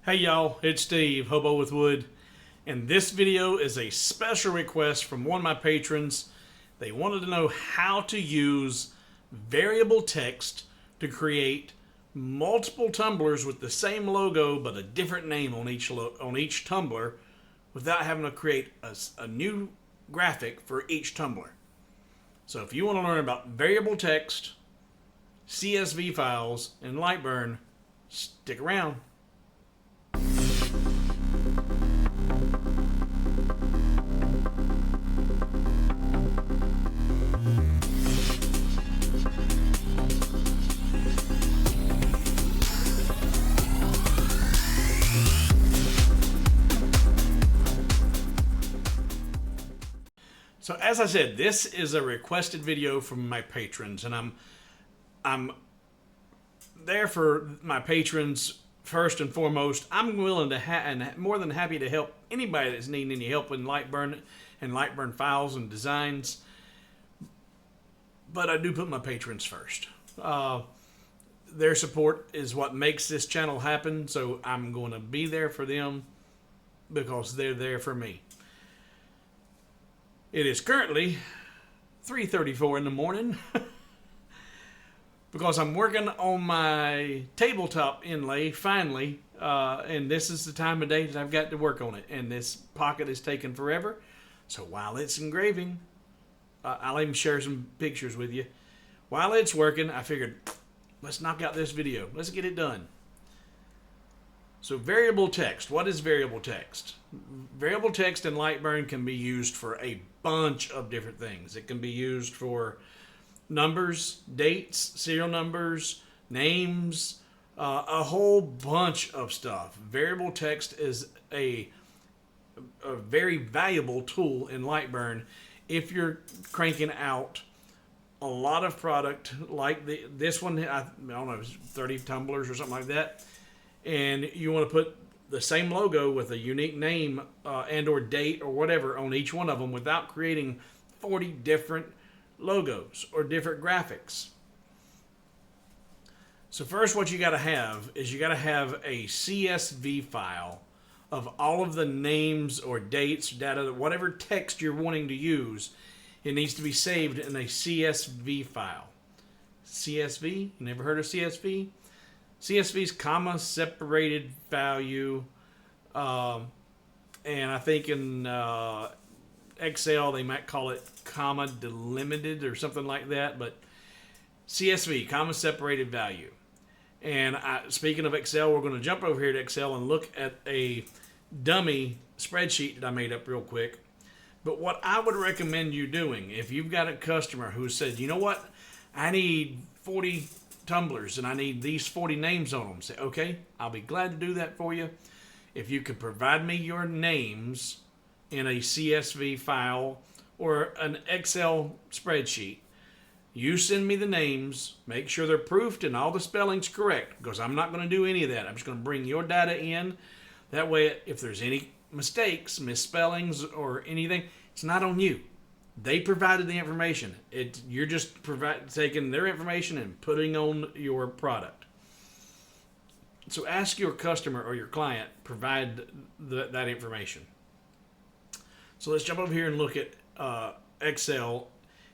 Hey y'all, it's Steve, Hobo with Wood, and this video is a special request from one of my patrons. They wanted to know how to use variable text to create multiple tumblers with the same logo but a different name on each tumbler without having to create a new graphic for each tumbler. So if you want to learn about variable text, CSV files, and LightBurn, stick around. So as I said, this is a requested video from my patrons, and I'm there for my patrons first and foremost. I'm willing to and more than happy to help anybody that's needing any help in LightBurn and LightBurn files and designs. But I do put my patrons first. Their support is what makes this channel happen, so I'm going to be there for them because they're there for me. It is currently 3:34 in the morning because I'm working on my tabletop inlay finally, and this is the time of day that I've got to work on it, and this pocket is taking forever. So while it's engraving, I'll even share some pictures with you. While it's working, I figured, let's knock out this video. Let's get it done. So variable text. What is variable text? Variable text in LightBurn can be used for a bunch of different things. It can be used for numbers, dates, serial numbers, names, a whole bunch of stuff. Variable text is a very valuable tool in LightBurn if you're cranking out a lot of product like this one. I don't know, 30 tumblers or something like that. And you want to put the same logo with a unique name and or date or whatever on each one of them without creating 40 different logos or different graphics. So first, what you got to have is you got to have a CSV file of all of the names or dates, data, whatever text you're wanting to use. It needs to be saved in a CSV file. CSV? You never heard of CSV? CSV is comma separated value, and I think in Excel they might call it comma delimited or something like that, but CSV, comma separated value. And speaking of Excel, we're going to jump over here to Excel and look at a dummy spreadsheet that I made up real quick. But what I would recommend you doing, if you've got a customer who said, you know what, I need 40 tumblers and I need these 40 names on them, say, okay, I'll be glad to do that for you. If you could provide me your names in a CSV file or an Excel spreadsheet, you send me the names, make sure they're proofed and all the spelling's correct, because I'm not going to do any of that. I'm just going to bring your data in. That way, if there's any mistakes, misspellings, or anything, it's not on you. They provided the information. You're just taking their information and putting on your product. So ask your customer or your client, provide that information. So let's jump over here and look at Excel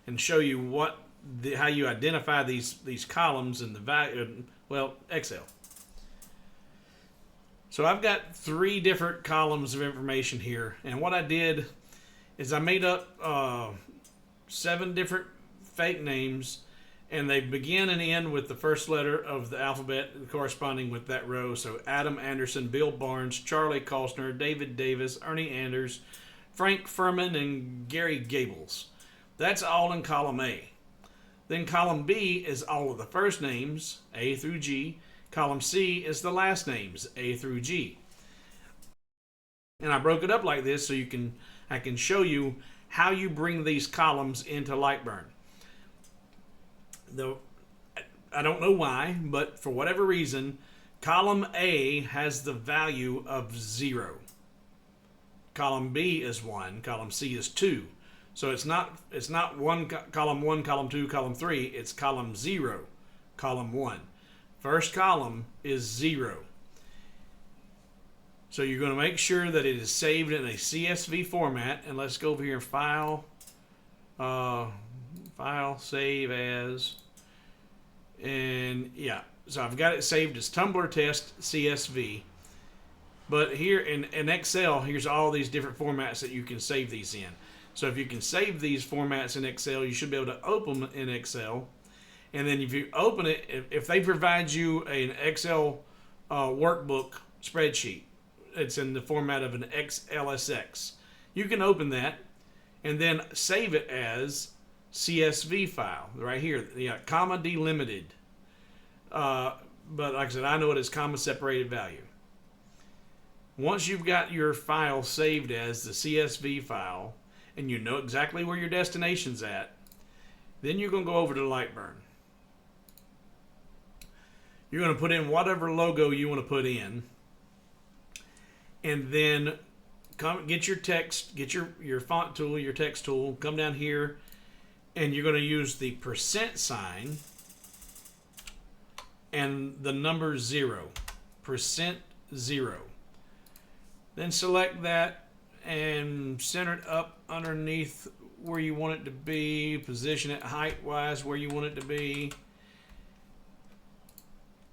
and show you how you identify these columns and the value. Well, Excel. So I've got 3 different columns of information here, and what I did is I made up 7 different fake names, and they begin and end with the first letter of the alphabet corresponding with that row. So Adam Anderson, Bill Barnes, Charlie Costner, David Davis, Ernie Anders, Frank Furman, and Gary Gables. That's all in column A. Then column B is all of the first names, A through G. Column C is the last names, A through G. And I broke it up like this so I can show you how you bring these columns into LightBurn. Though I don't know why, but for whatever reason, column A has the value of 0. Column B is 1, column C is 2. So it's not column 1, column 2, column 3, it's column 0, column 1. First column is 0. So you're going to make sure that it is saved in a CSV format. And let's go over here and file, save as. And yeah, so I've got it saved as Tumbler Test CSV. But here in Excel, here's all these different formats that you can save these in. So if you can save these formats in Excel, you should be able to open them in Excel. And then if you open it, if they provide you an Excel workbook spreadsheet, it's in the format of an XLSX. You can open that and then save it as CSV file right here. Yeah, comma delimited. But like I said, I know it as comma separated value. Once you've got your file saved as the CSV file and you know exactly where your destination's at, then you're going to go over to LightBurn. You're going to put in whatever logo you want to put in, and then get your text, get your font tool, your text tool, come down here, and you're going to use the percent sign and the number 0, %0. Then select that and center it up underneath where you want it to be, position it height-wise where you want it to be.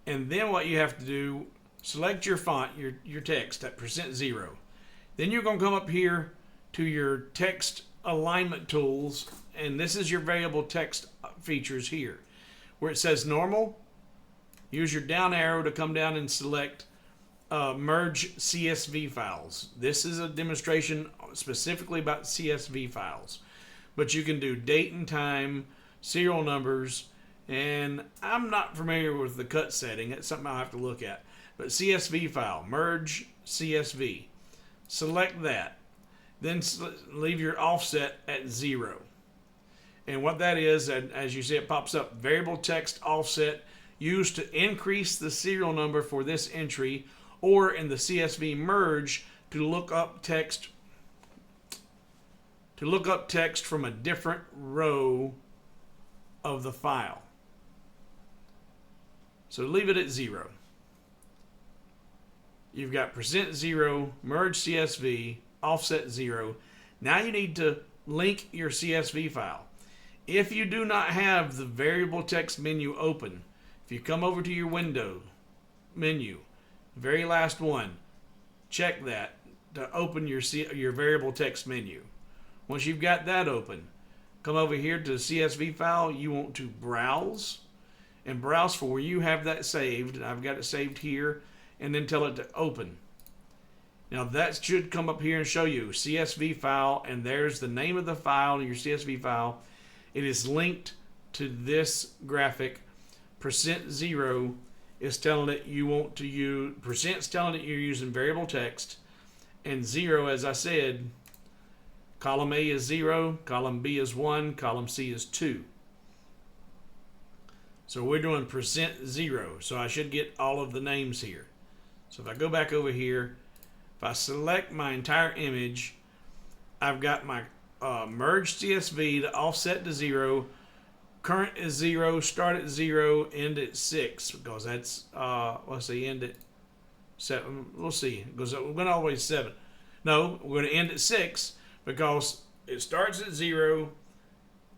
And then what you have to do, select your font, your text at %0. Then you're going to come up here to your text alignment tools, and this is your variable text features here. Where it says normal, use your down arrow to come down and select merge CSV files. This is a demonstration specifically about CSV files. But you can do date and time, serial numbers, and I'm not familiar with the cut setting. It's something I'll have to look at. But CSV file, merge CSV. Select that. Then leave your offset at 0. And what that is, as you see it pops up, variable text offset used to increase the serial number for this entry, or in the CSV merge to look up text from a different row of the file. So leave it at 0. You've got %0, merge CSV, offset 0. Now you need to link your CSV file. If you do not have the variable text menu open, if you come over to your window menu, very last one, check that to open your variable text menu. Once you've got that open, come over here to the CSV file. You want to browse and browse for where you have that saved. I've got it saved here, and then tell it to open. Now that should come up here and show you CSV file, and there's the name of the file, your CSV file. It is linked to this graphic. %0 is telling it you want to use, percent's telling it you're using variable text, and 0, as I said, column A is 0, column B is 1, column C is 2. So we're doing %0, so I should get all of the names here. So if I go back over here, if I select my entire image, I've got my merge CSV to offset to 0, current is 0, start at 0, end at 6, because that's, let's see, end at 7. We'll see, because we're going to always 7. No, we're going to end at 6, because it starts at 0,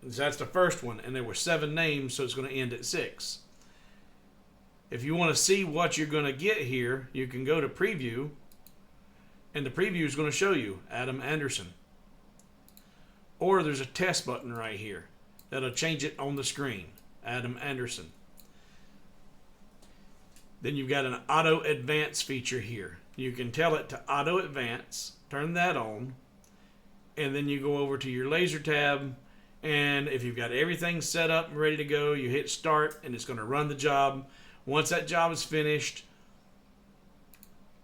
that's the first one, and there were 7 names, so it's going to end at 6. If you want to see what you're going to get here, you can go to preview, and the preview is going to show you Adam Anderson. Or there's a test button right here that'll change it on the screen, Adam Anderson. Then you've got an auto advance feature here. You can tell it to auto advance, turn that on, and then you go over to your laser tab, and if you've got everything set up and ready to go, you hit start, and it's going to run the job. Once that job is finished,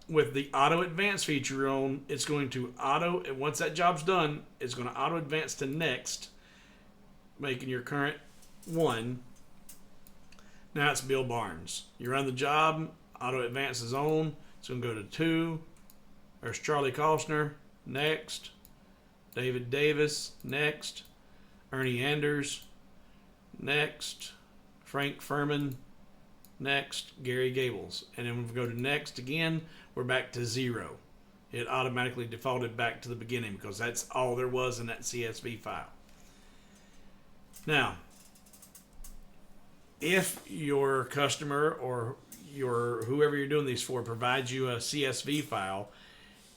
with the auto advance feature on, it's going to once that job's done, it's going to auto advance to next, making your current 1. Now it's Bill Barnes. You run the job, auto advance is on, it's going to go to 2. There's Charlie Costner, next. David Davis, next. Ernie Anders, next. Frank Furman, next. Gary Gables. And then when we go to next again, we're back to 0. It automatically defaulted back to the beginning because that's all there was in that CSV file. Now, if your customer or your whoever you're doing these for provides you a CSV file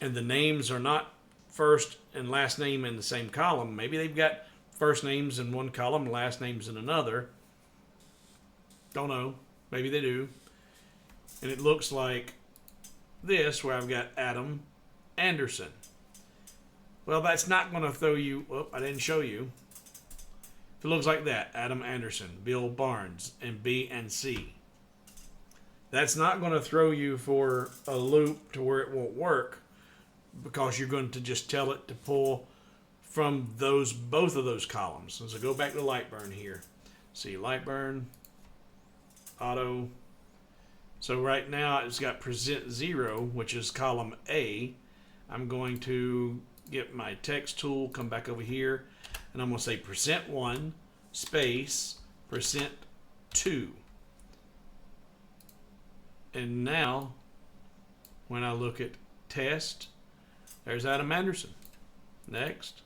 and the names are not first and last name in the same column, maybe they've got first names in one column, last names in another. Don't know. Maybe they do. And it looks like this, where I've got Adam Anderson. Well, that's not going to throw you... Well, I didn't show you. If it looks like that, Adam Anderson, Bill Barnes, and B and C. That's not going to throw you for a loop to where it won't work, because you're going to just tell it to pull from both of those columns. So go back to LightBurn here. See, LightBurn, auto. So right now it's got present 0, which is column A. I'm going to get my text tool, come back over here, and I'm going to say %1 space %2. And now when I look at test, there's Adam Anderson. Next,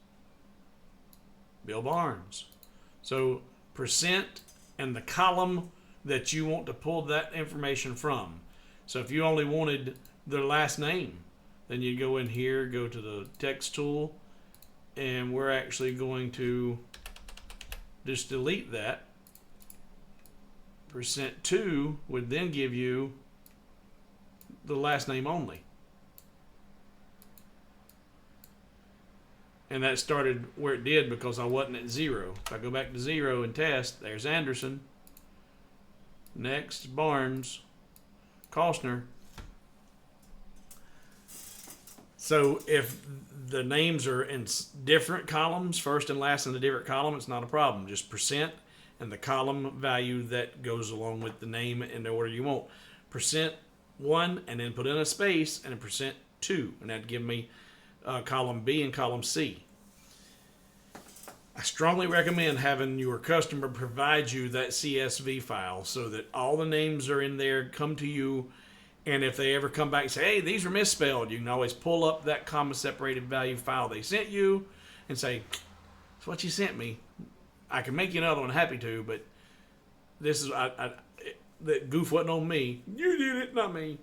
Bill Barnes. So percent and the column that you want to pull that information from. So if you only wanted their last name, then you go in here, go to the text tool, and we're actually going to just delete that. %2 would then give you the last name only. And that started where it did because I wasn't at 0. If I go back to 0 and test, there's Anderson. Next, Barnes, Costner. So if the names are in different columns, first and last in a different column, it's not a problem. Just % and the column value that goes along with the name in the order you want. %1 and then put in a space and a %2, and that'd give me column B and column C. I strongly recommend having your customer provide you that CSV file so that all the names are in there, come to you, and if they ever come back and say, hey, these are misspelled, you can always pull up that comma separated value file they sent you and say, that's what you sent me. I can make you another one, happy to, but this is, that goof wasn't on me. You did it, not me.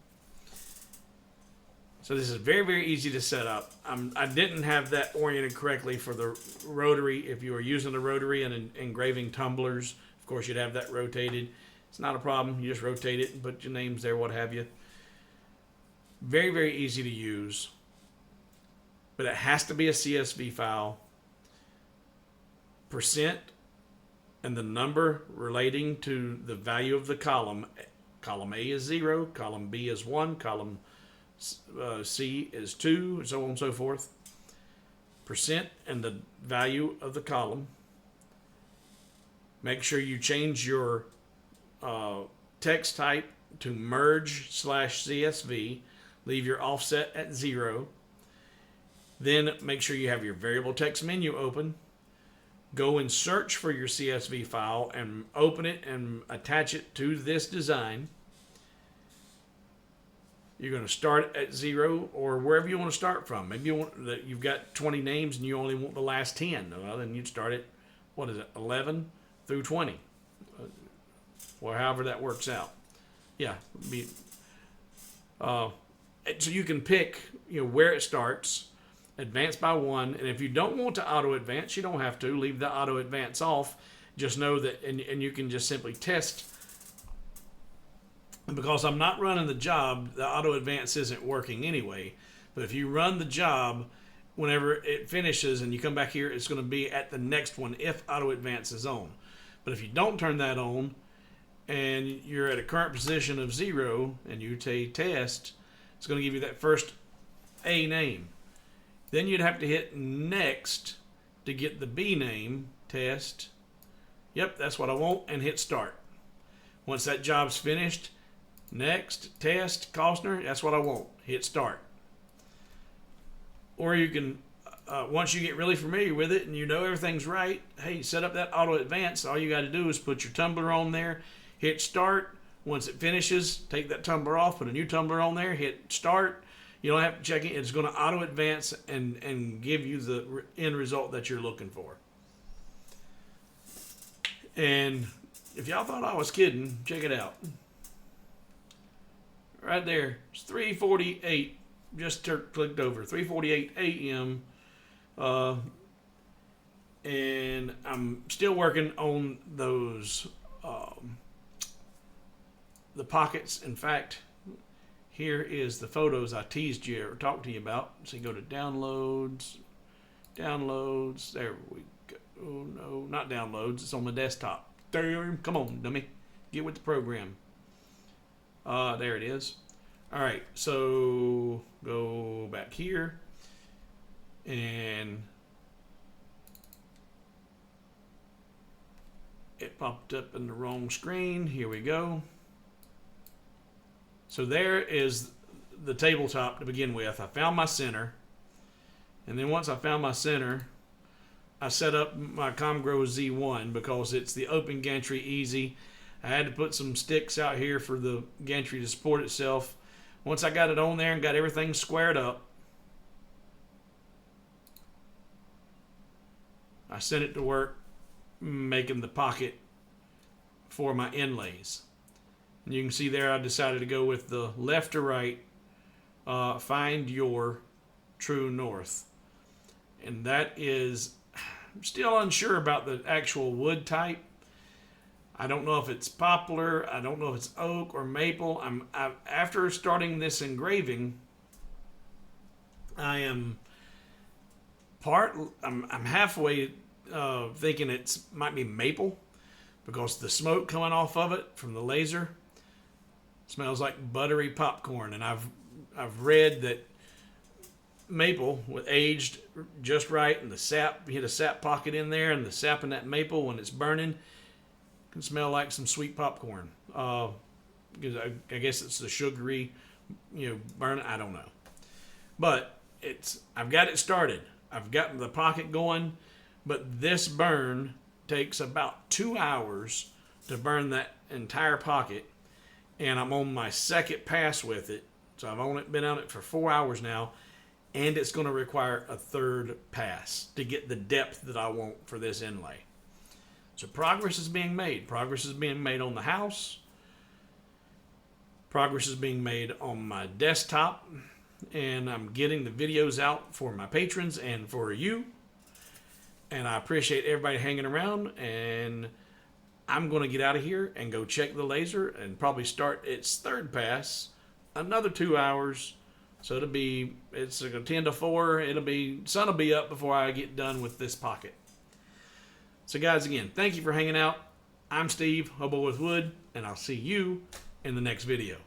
So this is very, very easy to set up. I didn't have that oriented correctly for the rotary. If you were using the rotary and engraving tumblers, of course you'd have that rotated. It's not a problem. You just rotate it and put your names there, what have you. Very, very easy to use. But it has to be a CSV file. % and the number relating to the value of the column. Column A is 0, column B is 1, column C is 2, and so on and so forth. % and the value of the column. Make sure you change your text type to merge/CSV. Leave your offset at 0. Then make sure you have your variable text menu open. Go and search for your CSV file and open it and attach it to this design. You're going to start at 0 or wherever you want to start from. Maybe you want that you've got 20 names and you only want the last 10. Well, then you'd start at, 11 through 20. Or however that works out. Yeah. So you can pick where it starts, advance by 1, and if you don't want to auto advance, you don't have to. Leave the auto advance off. Just know that, and you can just simply test. Because I'm not running the job, the auto advance isn't working anyway. But if you run the job, whenever it finishes and you come back here, it's going to be at the next one if auto advance is on. But if you don't turn that on and you're at a current position of 0 and you take test, it's going to give you that first A name. Then you'd have to hit next to get the B name, test. Yep, that's what I want, and hit start. Once that job's finished, next, test, Costner, that's what I want. Hit start. Or you can, once you get really familiar with it and you know everything's right, hey, set up that auto advance. All you got to do is put your tumbler on there, hit start. Once it finishes, take that tumbler off, put a new tumbler on there, hit start. You don't have to check it. It's going to auto advance and give you the end result that you're looking for. And if y'all thought I was kidding, check it out. Right there, it's 3:48. Just clicked over 3:48 a.m. And I'm still working on those the pockets. In fact, here is the photos I teased you or talked to you about. So you go to downloads. There we go. Oh no, not downloads. It's on my desktop. Damn, come on, dummy, get with the program. There it is. All right, so go back here and it popped up in the wrong screen. Here we go. So there is the tabletop to begin with. I found my center, and then once I found my center, I set up my Comgrow Z1 because it's the open gantry easy. I had to put some sticks out here for the gantry to support itself. Once I got it on there and got everything squared up, I sent it to work making the pocket for my inlays. And you can see there I decided to go with the left to right, find your true north. And that is, I'm still unsure about the actual wood type. I don't know if it's poplar, I don't know if it's oak or maple. After starting this engraving, I'm halfway thinking it might be maple because the smoke coming off of it from the laser smells like buttery popcorn, and I've read that maple with aged just right and the sap, you hit a sap pocket in there, and the sap in that maple when it's burning can smell like some sweet popcorn. Because I guess it's the sugary, burn. I don't know, but I've got it started. I've got the pocket going, but this burn takes about 2 hours to burn that entire pocket, and I'm on my second pass with it. So I've only been on it for 4 hours now, and it's going to require a third pass to get the depth that I want for this inlay. So progress is being made. Progress is being made on the house. Progress is being made on my desktop. And I'm getting the videos out for my patrons and for you. And I appreciate everybody hanging around. And I'm going to get out of here and go check the laser and probably start its third pass. Another 2 hours. So it's like a 10 to 4. Sun will be up before I get done with this pocket. So guys, again, thank you for hanging out. I'm Steve, Hobo with Wood, and I'll see you in the next video.